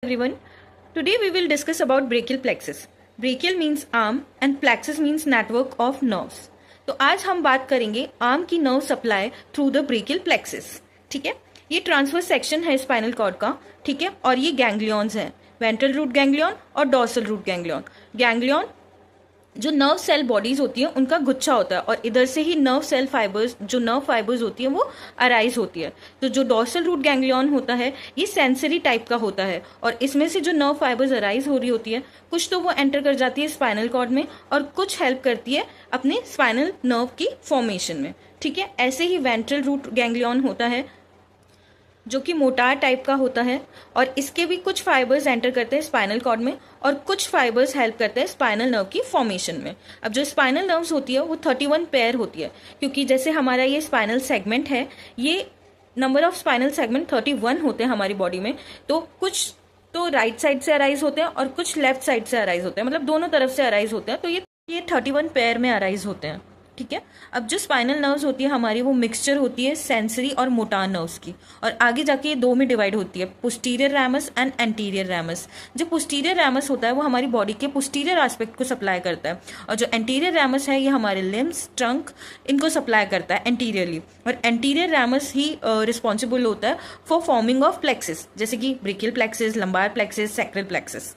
Everyone, today we will discuss about brachial plexus. Brachial means arm and plexus means network of nerves. तो आज हम बात करेंगे arm की nerve supply through the brachial plexus. ठीक है, ये ट्रांसवर्स सेक्शन है स्पाइनल कॉर्ड का. ठीक है, और ये गैंग्लियॉन्स हैं, वेंट्रल रूट गैंग्लियन और डॉर्सल रूट गैंग्लियन. गैंग्लियन जो नर्व सेल बॉडीज होती है उनका गुच्छा होता है और इधर से ही नर्व सेल फाइबर्स, जो नर्व फाइबर्स होती है वो अराइज होती है. तो जो डॉर्सल रूट गैंग्लियन होता है ये सेंसरी टाइप का होता है और इसमें से जो नर्व फाइबर्स अराइज हो रही होती है कुछ तो वो एंटर कर जाती है स्पाइनल कॉर्ड में और कुछ हेल्प करती है अपने स्पाइनल नर्व की फॉर्मेशन में. ठीक है, ऐसे ही वेंट्रल रूट गैंग्लियन होता है जो कि मोटार टाइप का होता है और इसके भी कुछ फाइबर्स एंटर करते हैं स्पाइनल कॉर्ड में और कुछ फाइबर्स हेल्प करते हैं स्पाइनल नर्व की फॉर्मेशन में. अब जो स्पाइनल नर्व्स होती है वो 31 पेयर होती है क्योंकि जैसे हमारा ये स्पाइनल सेगमेंट है, ये नंबर ऑफ स्पाइनल सेगमेंट 31 होते हैं हमारी बॉडी में. तो कुछ तो राइट साइड से अराइज होते हैं और कुछ लेफ्ट साइड से अराइज होते हैं, मतलब दोनों तरफ से अराइज होते हैं. तो ये 31 पेयर में अराइज होते हैं. ठीक है, अब जो स्पाइनल नर्व्स होती है हमारी वो मिक्सचर होती है सेंसरी और मोटार नर्व्स की और आगे जाके ये दो में डिवाइड होती है, posterior ramus and anterior ramus. जो पोस्टीरियर रैमस होता है वो हमारी बॉडी के पोस्टीरियर एस्पेक्ट को सप्लाई करता है और जो एंटीरियर रैमस है ये हमारे लिम्स, ट्रंक, इनको सप्लाई करता है एंटीरियरली. और एंटीरियर रैमस ही रिस्पॉन्सिबल होता है फॉर फॉर्मिंग ऑफ प्लेक्सिस, जैसे कि brachial plexus, lumbar plexus, sacral plexus.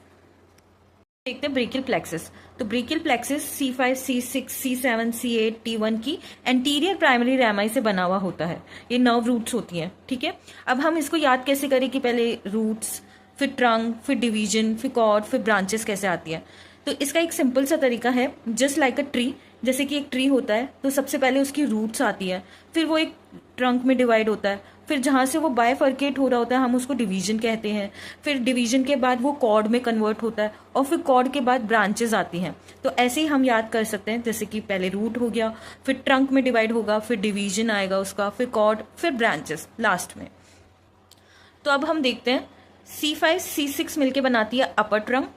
देखते हैं ब्रेकियल प्लेक्सिस. तो brachial plexus C5, C6, C7, C8, T1 की एंटीरियर प्राइमरी रैमाई से बना हुआ होता है. ये नर्व रूट्स होती हैं. ठीक है, अब हम इसको याद कैसे करें कि पहले रूट्स, फिर ट्रंक, फिर डिवीजन, फिर कॉर्ड, फिर ब्रांचेस कैसे आती है. तो इसका एक सिंपल सा तरीका है, जस्ट लाइक अ ट्री. जैसे कि एक ट्री होता है तो सबसे पहले उसकी रूट्स आती है, फिर वो एक ट्रंक में डिवाइड होता है, फिर जहाँ से वो बायफर्केट हो रहा होता है हम उसको डिवीजन कहते हैं. फिर डिवीजन के बाद वो कॉर्ड में कन्वर्ट होता है और फिर कॉर्ड के बाद ब्रांचेस आती हैं. तो ऐसे ही हम याद कर सकते हैं, जैसे कि पहले रूट हो गया, फिर ट्रंक में डिवाइड होगा, फिर डिवीजन आएगा उसका, फिर कॉर्ड, फिर ब्रांचेस लास्ट में. तो अब हम देखते हैं C5, C6 मिलके बनाती है अपर ट्रंक,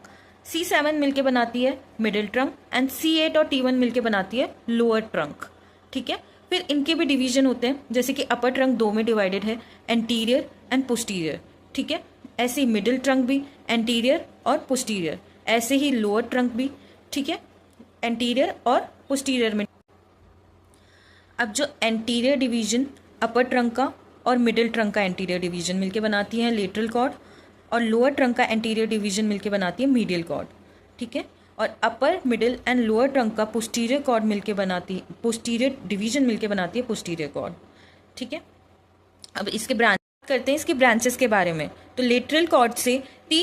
C7 मिलके बनाती है मिडिल ट्रंक एंड C8 और T1 मिलके बनाती है लोअर ट्रंक. ठीक है, फिर इनके भी डिवीजन होते हैं, जैसे कि अपर ट्रंक दो में डिवाइडेड है, एंटीरियर एंड पोस्टीरियर. ठीक है, ऐसे ही मिडिल ट्रंक भी एंटीरियर और पोस्टीरियर, ऐसे ही लोअर ट्रंक भी. ठीक है, एंटीरियर और पोस्टीरियर में. अब जो एंटीरियर डिवीजन अपर ट्रंक का और मिडिल ट्रंक का एंटीरियर डिवीजन मिलके बनाती है लेटरल कॉर्ड और लोअर ट्रंक का एंटीरियर डिवीजन मिलके बनाती है मीडियल कॉर्ड. ठीक है, और अपर, मिडिल एंड लोअर ट्रंक का पोस्टीरियर कॉर्ड मिलके बनाती है, पोस्टीरियर डिवीजन मिलके बनाती है पोस्टीरियर कॉर्ड. ठीक है, अब इसके ब्रांच करते हैं, इसके ब्रांचेस के बारे में. तो लेटरल कॉर्ड से 3